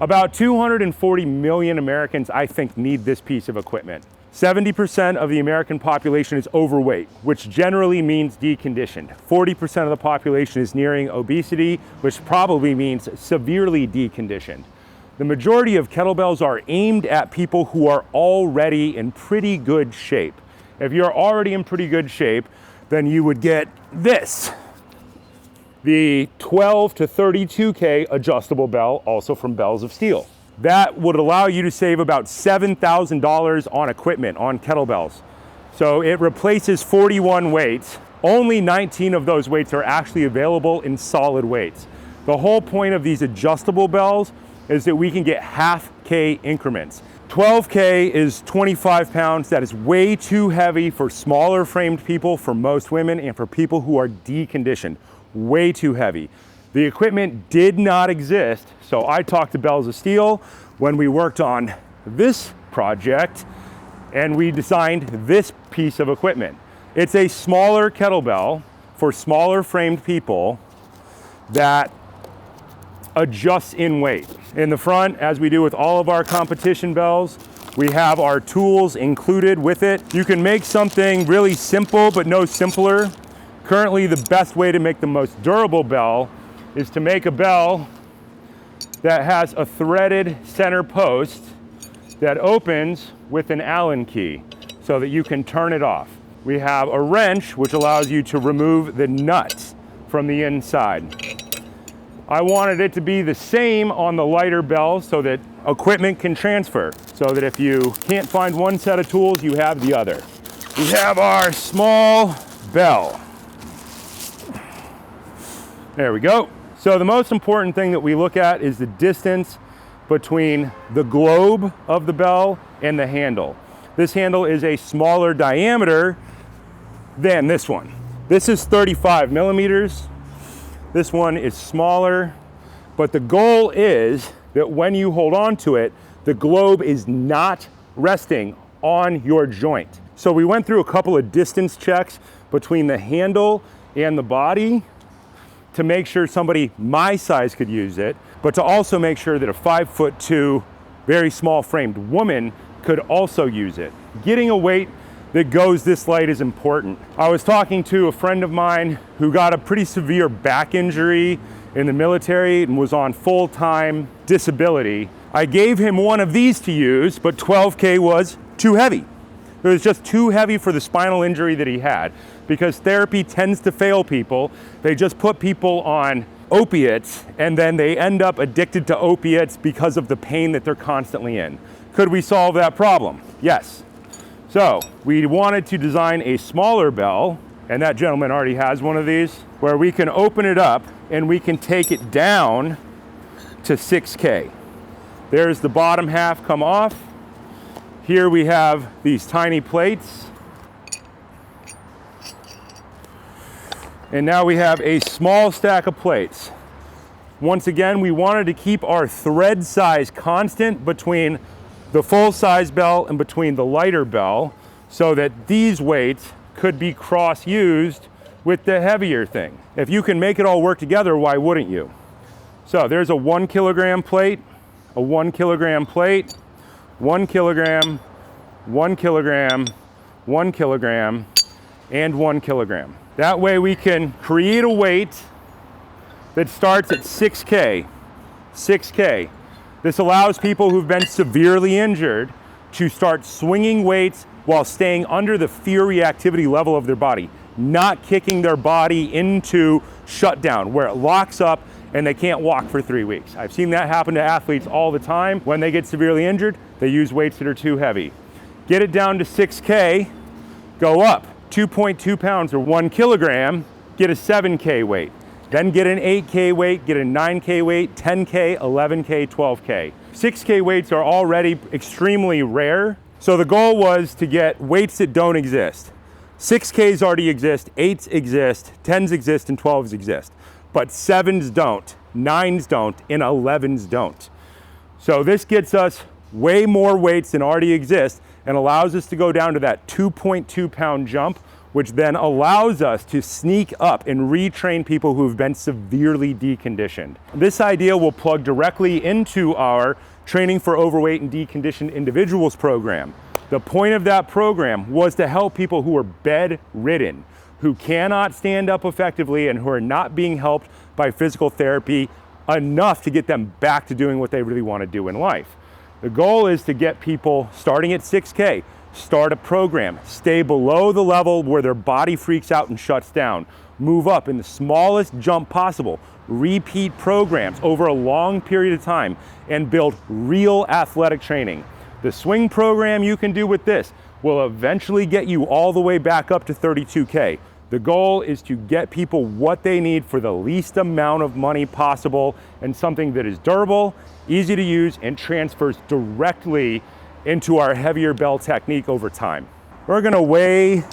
About 240 million Americans, I think, need this piece of equipment. 70% of the American population is overweight, which generally means deconditioned. 40% of the population is nearing obesity, which probably means severely deconditioned. The majority of kettlebells are aimed at people who are already in pretty good shape. If you're already in pretty good shape, then you would get this. The 12 to 32K adjustable bell, also from Bells of Steel. That would allow you to save about $7,000 on equipment, on kettlebells. So it replaces 41 weights. Only 19 of those weights are actually available in solid weights. The whole point of these adjustable bells is that we can get half K increments. 12K is 25 pounds. That is way too heavy for smaller framed people, for most women, and for people who are deconditioned. Way too heavy. The equipment did not exist, so I talked to Bells of Steel when we worked on this project, and we designed this piece of equipment. It's a smaller kettlebell for smaller framed people that adjusts in weight. In the front, as we do with all of our competition bells, we have our tools included with it. You can make something really simple, but no simpler. Currently, the best way to make the most durable bell is to make a bell that has a threaded center post that opens with an Allen key so that you can turn it off. We have a wrench which allows you to remove the nuts from the inside. I wanted it to be the same on the lighter bell so that equipment can transfer, so that if you can't find one set of tools, you have the other. We have our small bell. There we go. So the most important thing that we look at is the distance between the globe of the bell and the handle. This handle is a smaller diameter than this one. This is 35 millimeters. This one is smaller, but the goal is that when you hold on to it, the globe is not resting on your joint. So we went through a couple of distance checks between the handle and the body to make sure somebody my size could use it, but to also make sure that a 5'2", very small framed woman could also use it. Getting a weight that goes this light is important. I was talking to a friend of mine who got a pretty severe back injury in the military and was on full-time disability. I gave him one of these to use, but 12K was too heavy. It was just too heavy for the spinal injury that he had, because therapy tends to fail people. They just put people on opiates and then they end up addicted to opiates because of the pain that they're constantly in. Could we solve that problem? Yes. So we wanted to design a smaller bell, and that gentleman already has one of these, where we can open it up and we can take it down to 6K. There's the bottom half come off. Here we have these tiny plates. And now we have a small stack of plates. Once again, we wanted to keep our thread size constant between the full size bell and between the lighter bell, so that these weights could be cross-used with the heavier thing. If you can make it all work together, why wouldn't you? So there's a 1 kilogram plate, a 1 kilogram plate, 1 kilogram, 1 kilogram, 1 kilogram, and 1 kilogram. That way we can create a weight that starts at 6K. 6K. This allows people who've been severely injured to start swinging weights while staying under the fear reactivity level of their body, not kicking their body into shutdown where it locks up and they can't walk for 3 weeks. I've seen that happen to athletes all the time. When they get severely injured, they use weights that are too heavy. Get it down to 6K, go up 2.2 pounds or 1 kilogram, get a 7K weight. Then get an 8K weight, get a 9K weight, 10K, 11K, 12K. 6K weights are already extremely rare. So the goal was to get weights that don't exist. 6Ks already exist, 8s exist, 10s exist, and 12s exist. But 7s don't, 9s don't, and 11s don't. So this gets us way more weights than already exist and allows us to go down to that 2.2 pound jump which then allows us to sneak up and retrain people who've been severely deconditioned. This idea will plug directly into our Training for Overweight and Deconditioned Individuals program. The point of that program was to help people who are bedridden, who cannot stand up effectively and who are not being helped by physical therapy enough to get them back to doing what they really want to do in life. The goal is to get people starting at 6K, start a program, stay below the level where their body freaks out and shuts down, move up in the smallest jump possible, repeat programs over a long period of time, and build real athletic training. The swing program you can do with this will eventually get you all the way back up to 32K. The goal is to get people what they need for the least amount of money possible and something that is durable, easy to use, and transfers directly into our heavier bell technique over time. We're gonna weigh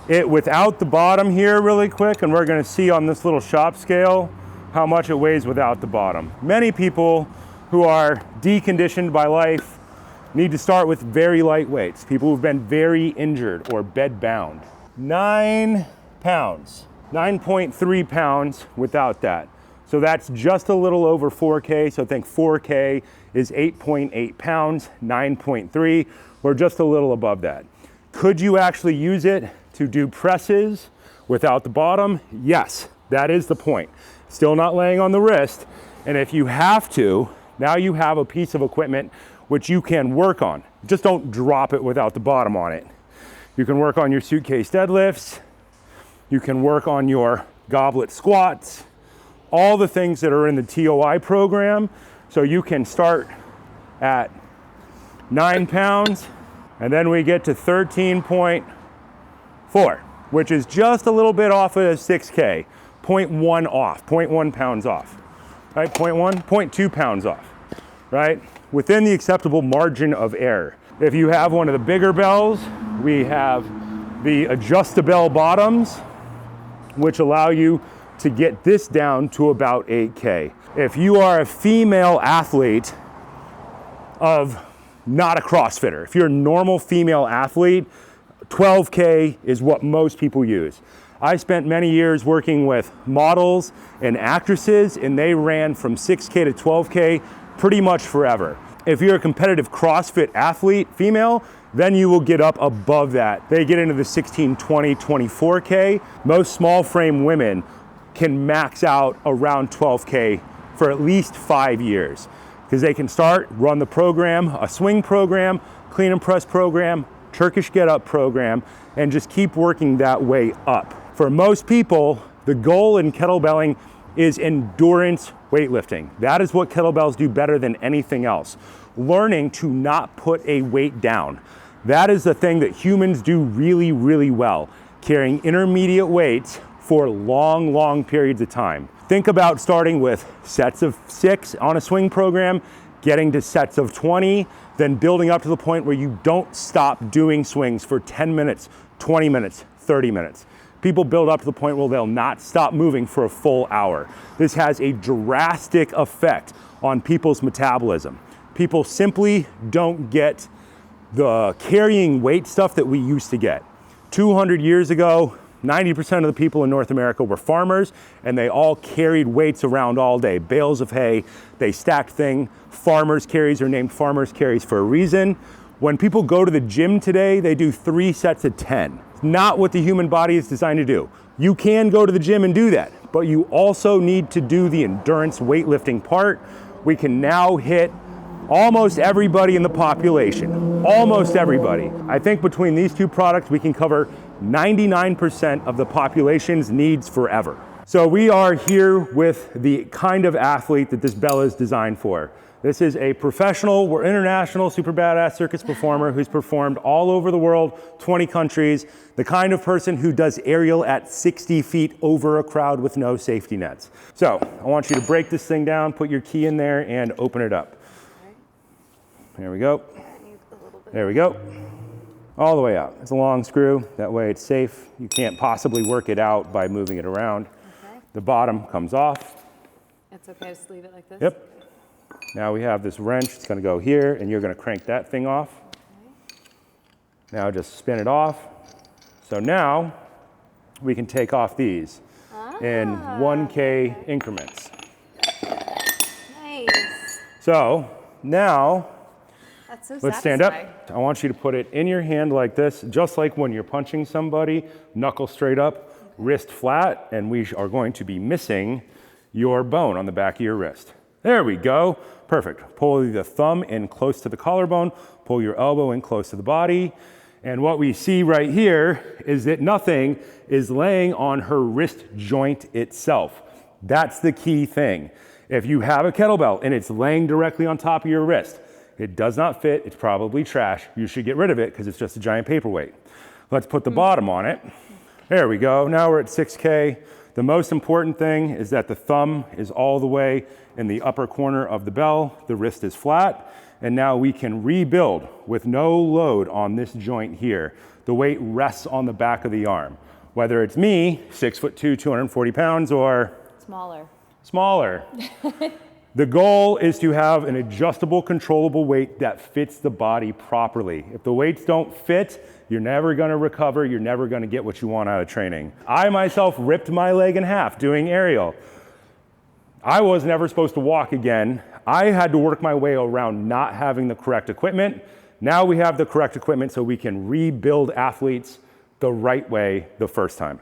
it without the bottom here really quick, and we're gonna see on this little shop scale how much it weighs without the bottom. Many people who are deconditioned by life need to start with very light weights. People who've been very injured or bed bound. 9 pounds, 9.3 pounds without that. So that's just a little over 4K. So think 4K is 8.8 pounds, 9.3. We're just a little above that. Could you actually use it to do presses without the bottom? Yes, that is the point. Still not laying on the wrist. And if you have to, now you have a piece of equipment which you can work on. Just don't drop it without the bottom on it. You can work on your suitcase deadlifts. You can work on your goblet squats, all the things that are in the TOI program. So you can start at 9 pounds, and then we get to 13.4, which is just a little bit off of 6K, 0.1 off, 0.1 pounds off, right? 0.1, 0.2 pounds off, right? Within the acceptable margin of error. If you have one of the bigger bells, we have the Adjusta-Bell bottoms, which allow you to get this down to about 8K. If you are a female athlete of not a CrossFitter, if you're a normal female athlete, 12K is what most people use. I spent many years working with models and actresses, and they ran from 6K to 12K pretty much forever. If you're a competitive CrossFit athlete, female, then you will get up above that. They get into the 16, 20, 24K. Most small frame women can max out around 12K for at least 5 years, because they can start, run the program, a swing program, clean and press program, Turkish Get-Up program, and just keep working that way up. For most people, the goal in kettlebelling is endurance weightlifting. That is what kettlebells do better than anything else. Learning to not put a weight down. That is the thing that humans do really, really well. Carrying intermediate weights for long, long periods of time. Think about starting with sets of 6 on a swing program, getting to sets of 20, then building up to the point where you don't stop doing swings for 10 minutes, 20 minutes, 30 minutes. People build up to the point where they'll not stop moving for a full hour. This has a drastic effect on people's metabolism. People simply don't get the carrying weight stuff that we used to get. 200 years ago, 90% of the people in North America were farmers, and they all carried weights around all day. Bales of hay, they stacked things. Farmers' carries are named farmers' carries for a reason. When people go to the gym today, they do 3 sets of 10. It's not what the human body is designed to do. You can go to the gym and do that, but you also need to do the endurance weightlifting part. We can now hit almost everybody in the population, almost everybody. I think between these two products, we can cover 99% of the population's needs forever. So we are here with the kind of athlete that this bell is designed for. This is a professional, we're international, super badass circus performer who's performed all over the world, 20 countries, the kind of person who does aerial at 60 feet over a crowd with no safety nets. So I want you to break this thing down, put your key in there, and open it up. There we go. There we go. All the way out. It's a long screw, that way it's safe. You can't possibly work it out by moving it around. Okay. The bottom comes off. It's okay to just leave it like this? Yep. Now we have this wrench, it's gonna go here, and you're gonna crank that thing off. Okay. Now just spin it off, So now we can take off these in 1K increments. Nice. So now That's so let's stand up. satisfying. I want you to put it in your hand like this, just like when you're punching somebody, knuckle straight up, wrist flat, and we are going to be missing your bone on the back of your wrist. There we go. Perfect. Pull the thumb in close to the collarbone, pull your elbow in close to the body. And what we see right here is that nothing is laying on her wrist joint itself. That's the key thing. If you have a kettlebell and it's laying directly on top of your wrist, it does not fit, it's probably trash. You should get rid of it because it's just a giant paperweight. Let's put the bottom on it. There we go. Now we're at 6K. The most important thing is that the thumb is all the way in the upper corner of the bell. The wrist is flat. And now we can rebuild with no load on this joint here. The weight rests on the back of the arm. Whether it's me, 6'2", 240 pounds, or smaller. The goal is to have an adjustable, controllable weight that fits the body properly. If the weights don't fit, you're never gonna recover, you're never gonna get what you want out of training. I myself ripped my leg in half doing aerial. I was never supposed to walk again. I had to work my way around not having the correct equipment. Now we have the correct equipment so we can rebuild athletes the right way the first time.